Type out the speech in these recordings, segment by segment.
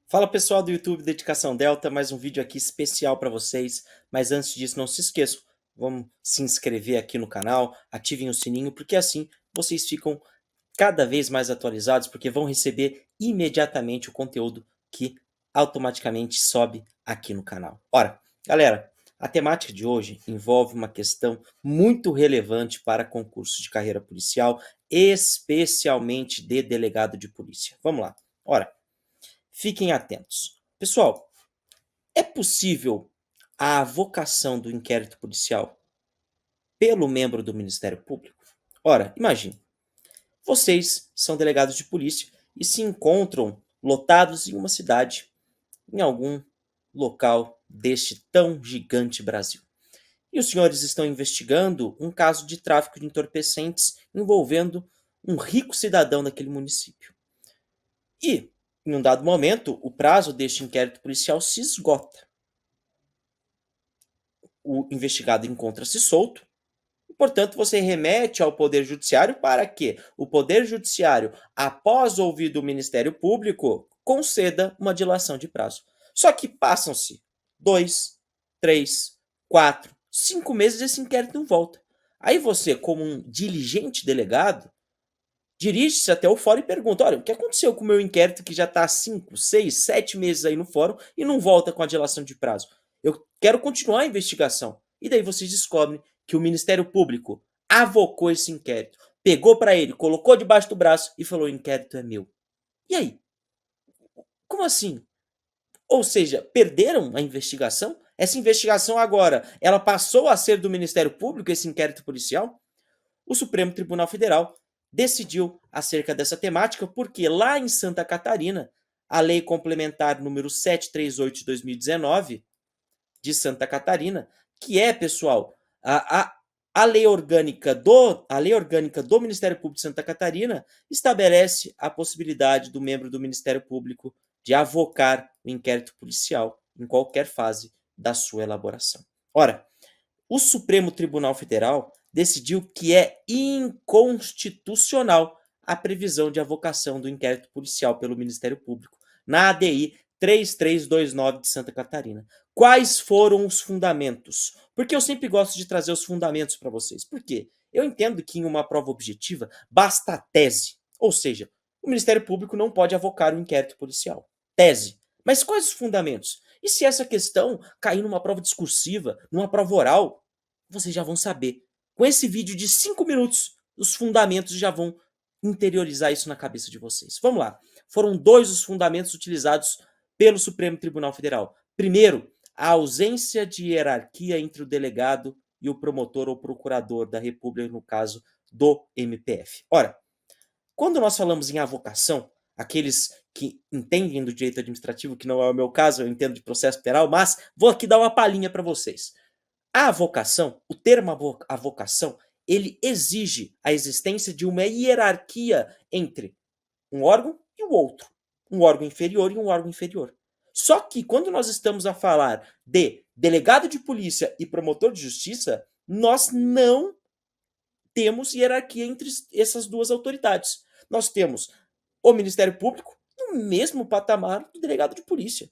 Fala pessoal do YouTube Dedicação Delta, mais um vídeo aqui especial para vocês. Mas antes disso, não se esqueçam, vamos se inscrever aqui no canal, ativem o sininho, porque assim vocês ficam cada vez mais atualizados, porque vão receber imediatamente o conteúdo que automaticamente sobe aqui no canal. Ora, galera, a temática de hoje envolve uma questão muito relevante para concurso de carreira policial, especialmente de delegado de polícia. Vamos lá. Ora, fiquem atentos. Pessoal, é possível a avocação do inquérito policial pelo membro do Ministério Público? Ora, imagine, vocês são delegados de polícia e se encontram lotados em uma cidade, em algum local deste tão gigante Brasil. E os senhores estão investigando um caso de tráfico de entorpecentes envolvendo um rico cidadão daquele município. E, em um dado momento, o prazo deste inquérito policial se esgota. O investigado encontra-se solto, e, portanto, você remete ao Poder Judiciário para que o Poder Judiciário, após ouvido o Ministério Público, conceda uma dilação de prazo. Só que passam-se 2, 3, 4, 5 meses e esse inquérito não volta. Aí você, como um diligente delegado, dirige-se até o fórum e pergunta: olha, o que aconteceu com o meu inquérito que já está há 5, 6, 7 meses aí no fórum e não volta com a dilação de prazo? Eu quero continuar a investigação. E daí vocês descobrem que o Ministério Público avocou esse inquérito, pegou para ele, colocou debaixo do braço e falou: o inquérito é meu. E aí? Como assim? Ou seja, perderam a investigação? Essa investigação agora, ela passou a ser do Ministério Público, esse inquérito policial? O Supremo Tribunal Federal decidiu acerca dessa temática porque lá em Santa Catarina, a Lei Complementar número 738 de 2019 de Santa Catarina, que é, pessoal, a lei orgânica do Ministério Público de Santa Catarina estabelece a possibilidade do membro do Ministério Público de avocar o inquérito policial em qualquer fase da sua elaboração. Ora, o Supremo Tribunal Federal decidiu que é inconstitucional a previsão de avocação do inquérito policial pelo Ministério Público na ADI 3329 de Santa Catarina. Quais foram os fundamentos? Porque eu sempre gosto de trazer os fundamentos para vocês. Por quê? Eu entendo que em uma prova objetiva basta a tese, ou seja, o Ministério Público não pode avocar o inquérito policial. Tese. Mas quais os fundamentos? E se essa questão cair numa prova discursiva, numa prova oral, vocês já vão saber. Com esse vídeo de 5 minutos, os fundamentos já vão interiorizar isso na cabeça de vocês. Vamos lá. Foram dois os fundamentos utilizados pelo Supremo Tribunal Federal. Primeiro, a ausência de hierarquia entre o delegado e o promotor ou procurador da República, no caso do MPF. Ora, quando nós falamos em avocação, aqueles que entendem do direito administrativo, que não é o meu caso, eu entendo de processo penal, mas vou aqui dar uma palhinha para vocês. A avocação, o termo avocação, ele exige a existência de uma hierarquia entre um órgão e o outro. Um órgão inferior e um órgão inferior. Só que quando nós estamos a falar de delegado de polícia e promotor de justiça, nós não temos hierarquia entre essas duas autoridades. Nós temos o Ministério Público no mesmo patamar do delegado de polícia.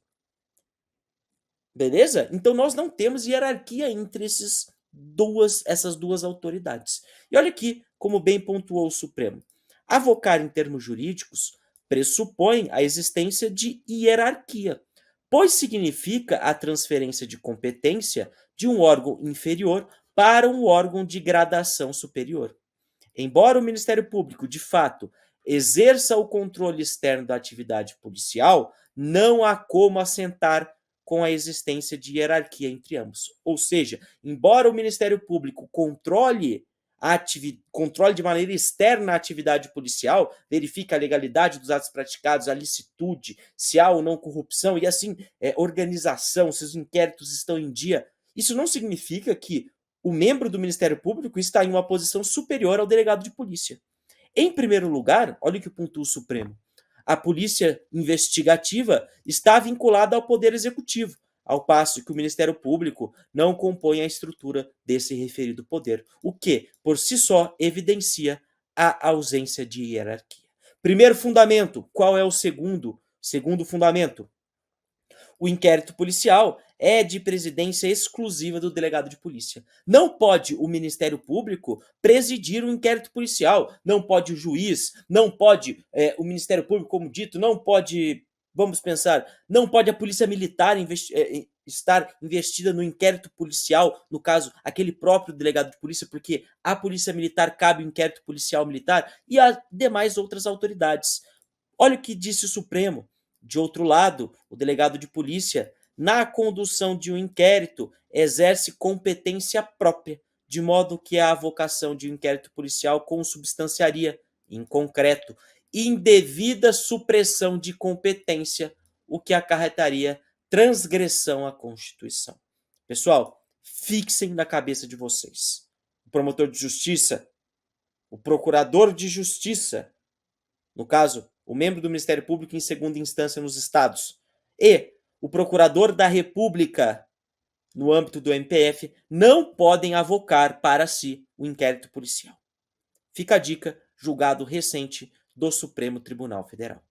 Beleza? Então nós não temos hierarquia entre essas duas autoridades. E olha aqui como bem pontuou o Supremo. Avocar em termos jurídicos pressupõe a existência de hierarquia, pois significa a transferência de competência de um órgão inferior para um órgão de gradação superior. Embora o Ministério Público, de fato, exerça o controle externo da atividade policial, não há como assentar com a existência de hierarquia entre ambos. Ou seja, embora o Ministério Público controle de maneira externa a atividade policial, verifique a legalidade dos atos praticados, a licitude, se há ou não corrupção e assim organização, se os inquéritos estão em dia, isso não significa que o membro do Ministério Público está em uma posição superior ao delegado de polícia. Em primeiro lugar, olha o que pontua o Supremo. A polícia investigativa está vinculada ao Poder Executivo, ao passo que o Ministério Público não compõe a estrutura desse referido poder, o que, por si só, evidencia a ausência de hierarquia. Primeiro fundamento, qual é o segundo? Segundo fundamento, O inquérito policial é de presidência exclusiva do delegado de polícia. Não pode o Ministério Público presidir o inquérito policial, não pode o juiz, não pode o Ministério Público, como dito, não pode, vamos pensar, não pode a Polícia Militar estar investida no inquérito policial, no caso, aquele próprio delegado de polícia, porque a Polícia Militar cabe o inquérito policial militar e as demais outras autoridades. Olha o que disse o Supremo. De outro lado, o delegado de polícia, na condução de um inquérito, exerce competência própria, de modo que a avocação de um inquérito policial consubstanciaria, em concreto, indevida supressão de competência, o que acarretaria transgressão à Constituição. Pessoal, fixem na cabeça de vocês. O promotor de justiça, o procurador de justiça, no caso, o membro do Ministério Público em segunda instância nos estados, e o procurador da República, no âmbito do MPF, não podem avocar para si o inquérito policial. Fica a dica, julgado recente do Supremo Tribunal Federal.